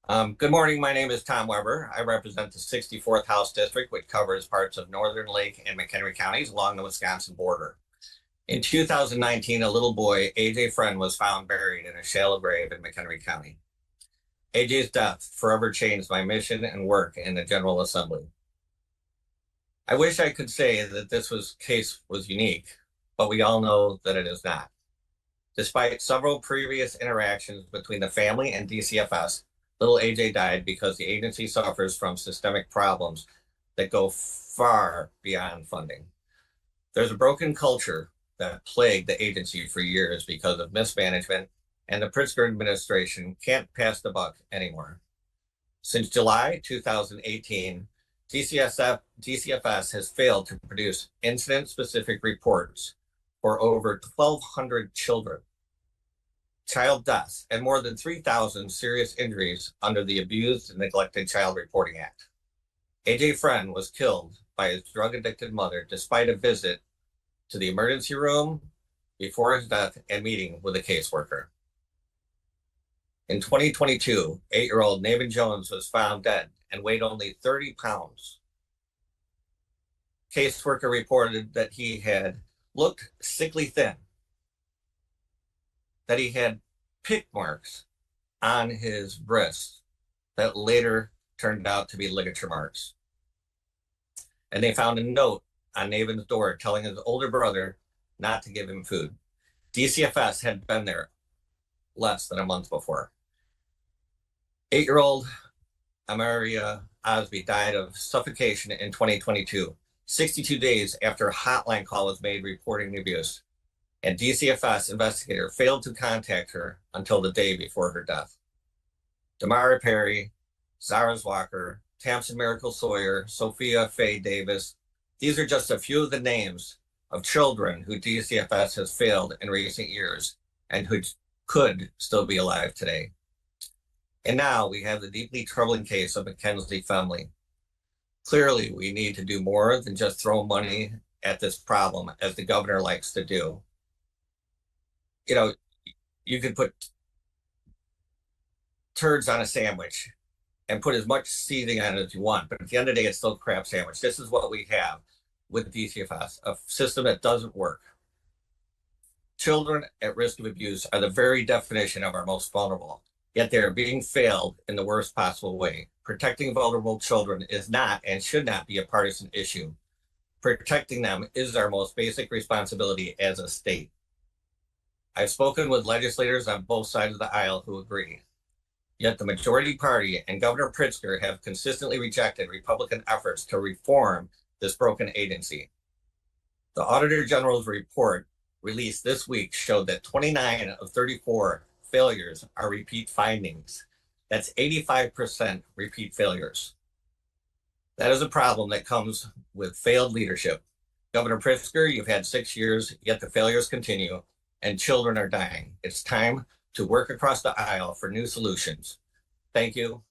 Good morning. My name is Tom Weber. I represent the 64th House District, which covers parts of Northern Lake and McHenry counties along the Wisconsin border. In 2019, a little boy, AJ Friend, was found buried in a shallow grave in McHenry County. AJ's death forever changed my mission and work in the General Assembly. I wish I could say that case was unique, but we all know that it is not. Despite several previous interactions between the family and DCFS, little AJ died because the agency suffers from systemic problems that go far beyond funding. There's a broken culture that plagued the agency for years because of mismanagement, and the Pritzker administration can't pass the buck anymore. Since July 2018, DCFS has failed to produce incident-specific reports for over 1,200 children, child deaths, and more than 3,000 serious injuries under the Abused and Neglected Child Reporting Act. AJ Friend was killed by his drug-addicted mother despite a visit to the emergency room before his death and meeting with a caseworker. In 2022, 8-year-old Navin Jones was found dead and weighed only 30 pounds. Caseworker reported that he had looked sickly thin, that he had pick marks on his wrists that later turned out to be ligature marks. And they found a note on Navin's door telling his older brother not to give him food. DCFS had been there less than a month before. 8-year-old Amaria Osby died of suffocation in 2022, 62 days after a hotline call was made reporting the abuse. And DCFS investigator failed to contact her until the day before her death. Damara Perry, Zara Walker, Tamsin Miracle Sawyer, Sophia Faye Davis. These are just a few of the names of children who DCFS has failed in recent years and who could still be alive today. And now we have the deeply troubling case of McKenzie family. Clearly, we need to do more than just throw money at this problem, as the governor likes to do. You know, you could put turds on a sandwich and put as much seasoning on it as you want, but at the end of the day, it's still a crap sandwich. This is what we have with DCFS, a system that doesn't work. Children at risk of abuse are the very definition of our most vulnerable, yet they are being failed in the worst possible way. Protecting vulnerable children is not and should not be a partisan issue. Protecting them is our most basic responsibility as a state. I've spoken with legislators on both sides of the aisle who agree. Yet the majority party and Governor Pritzker have consistently rejected Republican efforts to reform this broken agency. The Auditor General's report released this week showed that 29 of 34 failures are repeat findings. That's 85% repeat failures. That is a problem that comes with failed leadership. Governor Pritzker, you've had 6 years, yet the failures continue, and children are dying. It's time to work across the aisle for new solutions. Thank you.